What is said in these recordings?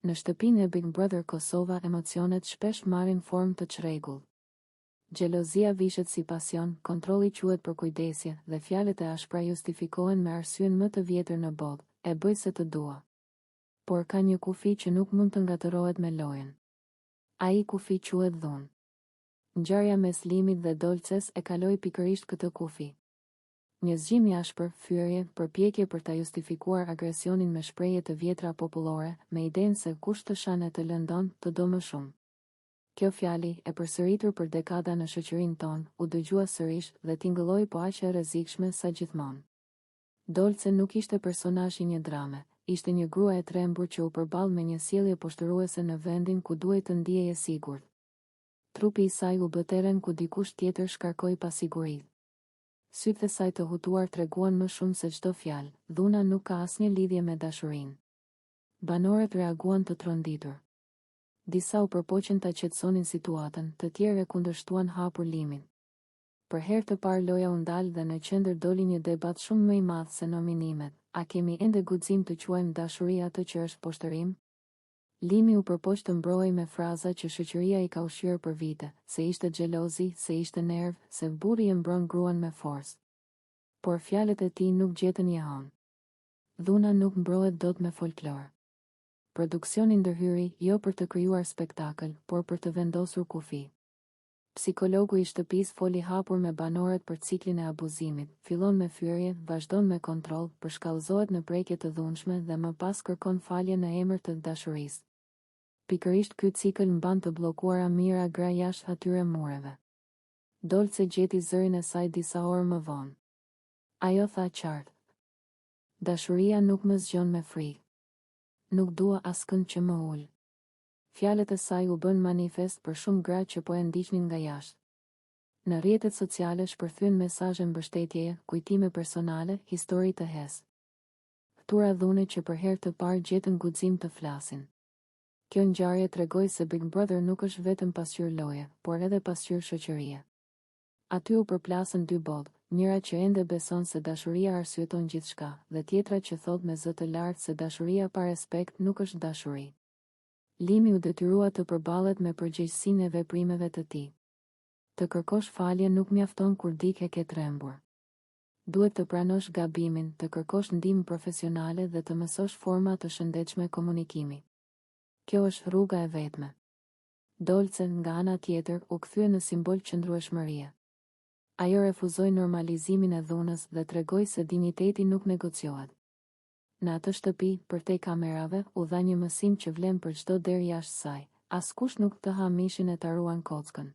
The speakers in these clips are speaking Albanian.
Në shtëpinë e Big Brother Kosova emocionet shpesh marrin formë të çrregull. Xhelozia vishet si pasion, kontrolli quhet për kujdesje dhe fjalët e ashpra justifikohen me arsyen më të vjetër në botë, e bëj se të dua. Por ka një kufi që nuk mund të ngatërohet me lojën. Ai kufi quhet dhunë. Ngjarja mes Limit dhe Dolces e kaloi pikërisht këtë kufi. Një zgjim i ashpër, fyerje, përpjekje për ta justifikuar agresionin me shprehje të vjetra popullore, me idenë se kush të shan e të lëndon, të do më shumë. Kjo fjali, e përsëritur për dekada në shoqërinë tonë, u dëgjua sërish dhe tingëlloi po aq e rrezikshme sa gjithmonë. Dolce nuk ishte personazh i një drame, ishte një grua e trembur që u përball me një sjellje poshtëruese në vendin ku duhej të ndiej e sigurt. Trupi i saj u bë terren ku dikush tjetër shkarkoi pasigurinë. Sytë e saj të hutuar treguan më shumë se çdo fjalë, dhuna nuk ka asnjë lidhje me dashurinë. Banorët reaguan të tronditur. Disa u përpoqën ta qetësonin situatën, të tjerë e kundërshtuan hapur Limin. Për herë të parë loja u ndal dhe në qendër doli një debat shumë më i madh se nominimet. A kemi ende guxim të quajmë dashuri atë që është poshtërim? Limi u përpoq të mbrojë me fraza që shoqëria i ka ushqyer për vite, se ishte xhelozi, se ishte nerv, se burri e mbron gruan me forcë. Por fjalët e tij nuk gjetën jehon. Dhuna nuk mbrohet dot me folklor. Produksioni ndërhyri jo për të krijuar spektakël, por për të vendosur kufi. Psikologu i shtëpisë foli hapur me banorët për ciklin e abuzimit, fillon me fyerje, vazhdon me kontroll, përshkallëzohet në prekje të dhunshme dhe më pas kërkon falje në emër të dashurisë. Pikërisht ky cikël mban të bllokuara mira gra jashtë atyre mureve. Dolce gjeti zërin e saj disa orë më vonë. Ajo tha qartë: dashuria nuk më zgjon me frikë. Nuk dua askënd që më ul. Fjalët e saj u bën manifest për shumë gra që po e ndiqnin nga jashtë. Në rrjetet sociale shpërthyen mesazhe mbështetjeje, kujtime personale, histori të hes. Ftura dhune që për herë të parë gjetën guxim të flasin. Kjo ngjarje tregoi se Big Brother nuk është vetëm pasqyrë loje, por edhe pasqyrë shoqërie. Aty u përplasën dy botë, njëra që ende beson se dashuria arsyeton gjithçka, dhe tjetra që thot me zë të lartë se dashuria pa respekt nuk është dashuri. Limi u detyrua të përballet me përgjegjësinë e veprimeve të tij. Të kërkosh falje nuk mjafton kur dike ke trembur. Duhet të pranosh gabimin, të kërkosh ndihmë profesionale dhe të mësosh forma të shëndetshme komunikimi. Kjo është rruga e vetme. Dolce, nga ana tjetër, u kthye në simbol qëndrueshmërie. Ajo refuzoi normalizimin e dhunës dhe tregoi se dinjiteti nuk negociohet. Në atë shtëpi, përtej kamerave, u dha një mësim që vlen për çdo derë jashtë saj. Askush nuk të ha mishin e ta ruan kockën.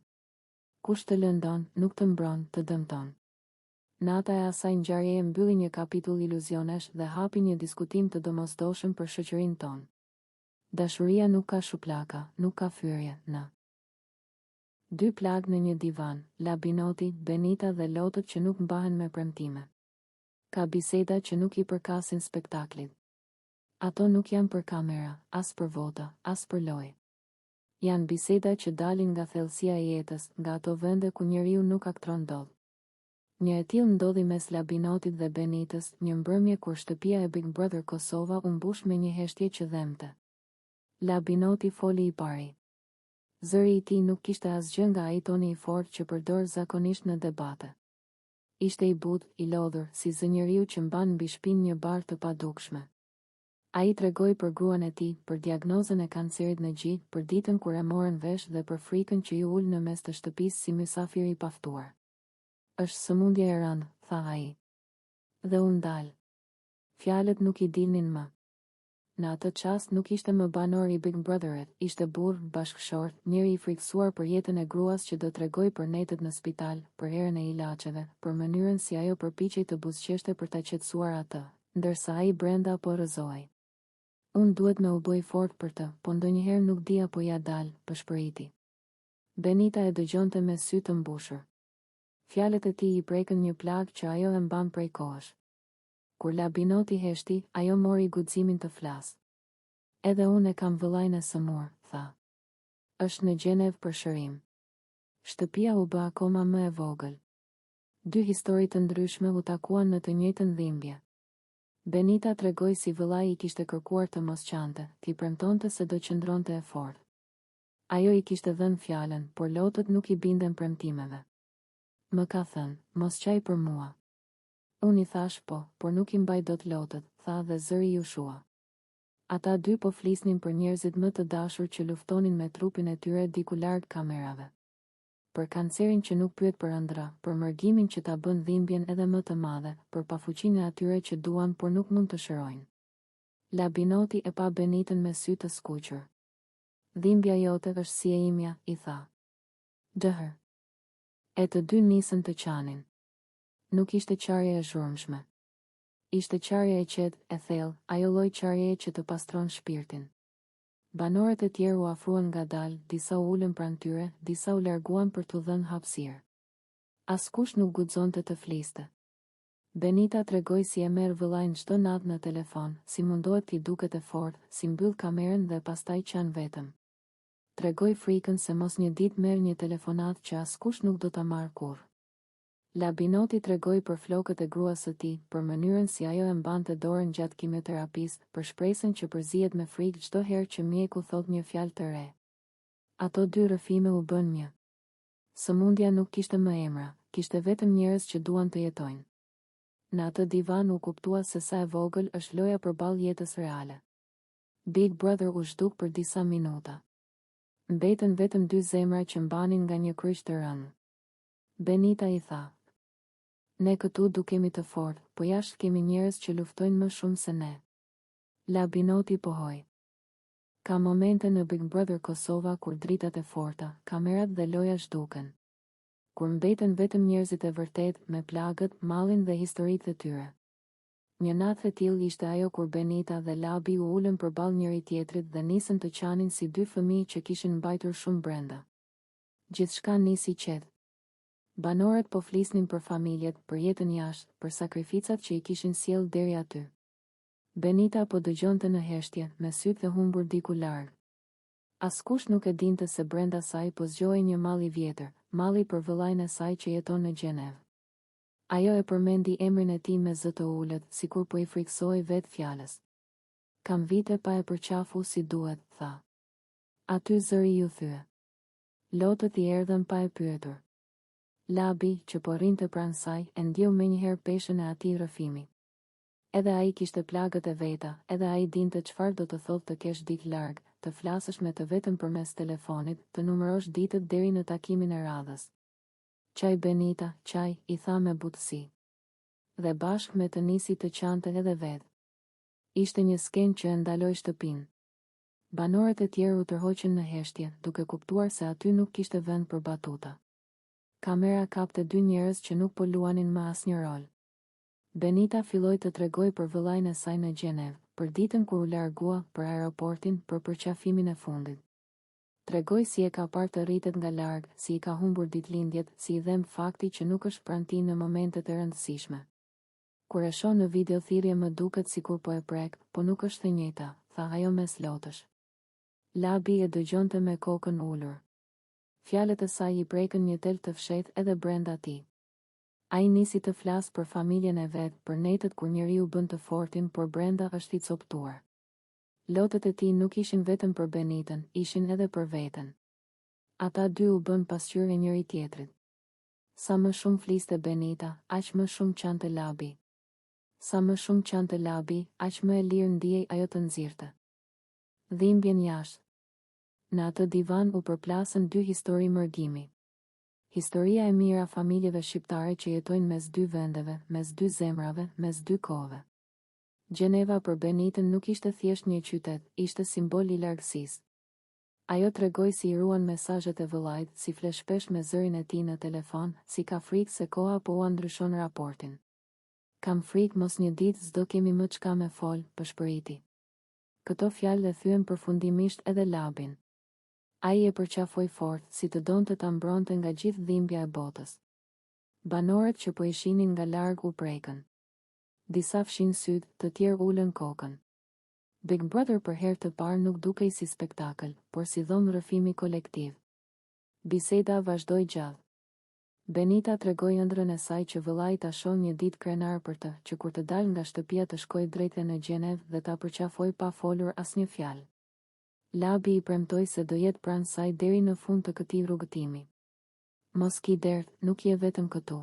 Kush të lëndon, nuk të mbron, të dëmton. Nata e asaj ngjarjeje mbylli një kapitull iluzionesh dhe hapi një diskutim të domosdoshëm për shoqërinë tonë. Dashuria nuk ka shuplaka, nuk ka fyerje, në. Dy plagë në një divan, Labinoti, Benita dhe lotët që nuk mbahen me premtime. Ka biseda që nuk i përkasin spektaklit. Ato nuk janë për kamera, as për vota, as për lojë. Janë biseda që dalin nga thellësia e jetës, nga ato vende ku njeriu nuk aktron dot. Një e tillë ndodhi mes Labinotit dhe Benitës, një mbrëmje kur shtëpia e Big Brother Kosova u mbush me një heshtje që dhemte. Labinoti foli i pari. Zëri i tij nuk kishte asgjë nga ai toni i fortë që përdor zakonisht në debate. Ishte i butë, i lodhur, si zë njeriu që mban mbi shpinë një barë të padukshme. Ai tregoi për gruan e tij, për diagnozën e kancerit në gjë, për ditën kur e morën vesh dhe për frikën që ju ul në mes të shtëpisë si mysafir i paftuar. Është sëmundje e rëndë, tha ai. Dhe u ndal. Fjalët nuk i dilnin më. Në atë çast nuk ishte më banor i Big Brotherit, ishte burr, bashkëshort, njëri i frikësuar për jetën e gruas që do t'rregoj për netët në spital, për erën e ilaçeve, për mënyrën si ajo përpiqej të buzëqeshte për ta qetësuar atë, ndërsa ai brenda po rrëzohej. Unë duhet me u bëj fort për të, po ndonjëherë nuk di apo ja dal, shpëriti. Benita e dëgjonte me sy të mbushur. Fjalët e tij i prekën një plagë që ajo e mban prej kohësh. Kur Labinoti heshti, ajo mori guximin të flasë. Edhe unë e kam vëllain e sëmur, tha. Është në Gjenev për shërim. Shtëpia u bë akoma më e vogël. Dy histori të ndryshme u takuan në të njëjtën dhimbje. Benita tregoi si vëllai i kishte kërkuar të mos qante, t'i premtonte se do qëndronte e fortë. Ajo i kishte dhënë fjalën, por lotët nuk i binden premtimeve. Më ka thënë, mos qaj për mua. Unë i thash po, por nuk i mbaj dot lotët, tha dhe zëri ju shua. Ata dy po flisnin për njerëzit më të dashur që luftonin me trupin e tyre diku larg kamerave. Për kancerin që nuk pyet për ëndra, për mërgimin që ta bën dhimbjen edhe më të madhe, për pafuqinë e atyre që duan por nuk mund të shërojnë. Labinoti e pa Benitën me sy të skuqur. Dhimbja jote është si e imja, i tha. Dëhër. E të dy nisën të qanin. Nuk ishte qarje e zhurmshme. Ishte qarje e qetë, e thellë, ajo lloj qarjeje që të pastron shpirtin. Banorët e tjerë u afruan ngadalë, disa u ulën pranë tyre, disa u larguan për t'u dhënë hapësirë. Askush nuk guxonte të fliste. Benita tregoi si e merr vëllain çdo natë në telefon, si mundohet t'i duket e fortë, si mbyll kamerën dhe pastaj qan vetëm. Tregoi frikën se mos një ditë merr një telefonat që askush nuk do ta marrë kurrë. Labinoti tregoi për flokët e gruas së tij, për mënyrën si ajo e mbante dorën gjatë kimioterapis, për shpresën që përzihet me frikë çdo herë që mjeku thot një fjalë të re. Ato dy rrëfime u bën një. Sëmundja nuk kishte më emra, kishte vetëm njerëz që duan të jetojnë. Në atë divan u kuptua se sa e vogël është loja përballë jetës reale. Big Brother u zhduk për disa minuta. Mbetën vetëm dy zemra që mbanin nga një kryq të rënë. Benita i tha: ne këtu dukemi të fortë, po jashtë kemi njerëz që luftojnë më shumë se ne. Labinoti pohoi. Ka momente në Big Brother Kosova kur dritat e forta, kamerat dhe loja zhduken. Kur mbeten vetëm njerëzit e vërtet, me plagët, mallin dhe historitë e tyre. Një natë e tillë ishte ajo kur Benita dhe Labi u ulën përballë njëri tjetrit dhe nisën të qanin si dy fëmijë që kishin mbajtur shumë brenda. Gjithçka nisi qetë. Banorët po flisnin për familjet, për jetën jashtë, për sakrificat që i kishin sjell deri aty. Benita po dëgjonte në heshtje, me sytë e humbur diku larg. Askush nuk e dinte se brenda saj po zgjohej një mall i vjetër, malli për vëllain e saj që jeton në Gjenevë. Ajo e përmendi emrin e tij me zë të ulët, sikur po i friksoi vetë fjalës. Kam vite pa e përqafu si duhet, tha. Aty zëri ju thye. Lotët i erdhën pa e pyetur. Labi, që po rrinte pranë saj, e ndjeu menjëherë peshën e atij rrëfimi. Edhe ai kishte plagët e veta, edhe ai dinte çfarë do të thotë të kesh ditë larg, të flasësh me të vetëm përmes telefonit, të numërosh ditët deri në takimin e radhës. Qaj Benita, qaj, i tha me butësi. Dhe bashkë me të nisi të qante edhe vetë. Ishte një skenë që e ndaloi shtëpinë. Banorët e tjerë u tërhoqën në heshtje, duke kuptuar se aty nuk kishte vend për batuta. Kamera kapte dy njerëz që nuk po luanin më asnjë rol. Benita filloi të tregoj për vëllain e saj në Gjenevë, për ditën kur u largua, për aeroportin, për përqafimin e fundit. Tregoj si e ka parë të rritet nga larg, si i ka humbur ditëlindjet, si i dhem fakti që nuk është pranë tij në momentet e rëndësishme. Kur e shoh në video thirrje më duket sikur po e prek, po nuk është e njëjta, tha ajo mes lotësh. Labi e dëgjonte me kokën ulur. Fjalët e saj i prekën një tel të fshehtë edhe brenda tij. Ai nisi të flasë për familjen e vet, për netët kur njeriu bën të fortin, por brenda është i coptuar. Lotët e tij nuk ishin vetëm për Benitën, ishin edhe për veten. Ata dy u bën pasqyrë e njëri tjetrit. Sa më shumë fliste Benita, aq më shumë qante Labi. Sa më shumë qante Labi, aq më e lirë ndjej ajo të nxirrte. Dhimbjen jashtë. Në atë divan u përplasën dy histori mërgimi. Historia e mirë a familjeve shqiptare që jetojnë mes dy vendeve, mes dy zemrave, mes dy kohëve. Gjeneva për Benitën nuk ishte thjesht një qytet, ishte simbol i largësisë. Ajo tregoi si i ruan mesazhet e vëllait, si fle shpesh me zërin e tij në telefon, si ka frikë se koha po ua ndryshon raportin. Kam frikë mos një ditë s'do kemi më çka me fol, pëshpëriti. Këto fjalë e thyen përfundimisht edhe Labin. Ai e përqafoi fort, si të donte ta mbronte nga gjithë dhimbja e botës. Banorët që po i shihnin nga larg u prekën. Disa fshin syt, të tjerë ulën kokën. Big Brother për herë të parë nuk dukej si spektakël, por si dhomë rrëfimi kolektiv. Biseda vazhdoi gjallë. Benita tregoi ëndrrën e saj që vëllai ta shon një ditë krenar për të, që kur të dalë nga shtëpia të shkojë drejtë në Gjenev dhe ta përqafoj pa folur asnjë fjalë. Labi i premtoi se do jetë pranë saj deri në fund të këtij rrugëtimi. Mos ki derdh, nuk je vetëm këtu.